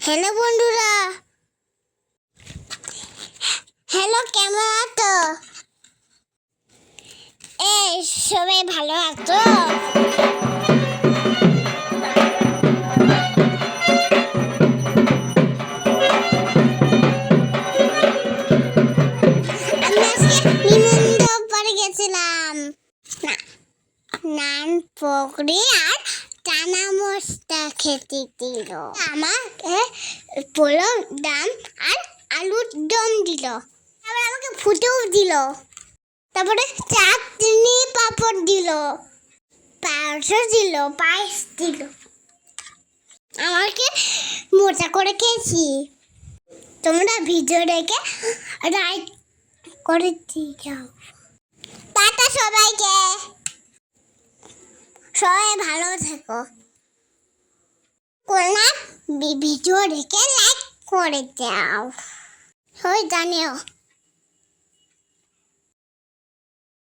Hello বন্ধুরা, hello, কেমন আছো? সবাই ভালো আছো? আমি আজকে নিমন্ত্রণ পরে গেছিলাম। নান পকড়ি আর চানা মশলা খেতে দিল। আমাকে পোলাও ডাম আর আলুর দম দিল। আবার আমাকে ফুটেও দিল। তারপরে চাটনি পাঁপড় দিল, পায়েস দিল, পায়েস দিল। আমাকে মজা করে খেয়েছি। তোমরা ভিডিও দেখে লাইক করে দিয়ে যাও। টাটা সবাইকে, সবাই ভালো থেকো। কোন ভিডিও দেখে লাইক করে দাও, সবাই জানিও।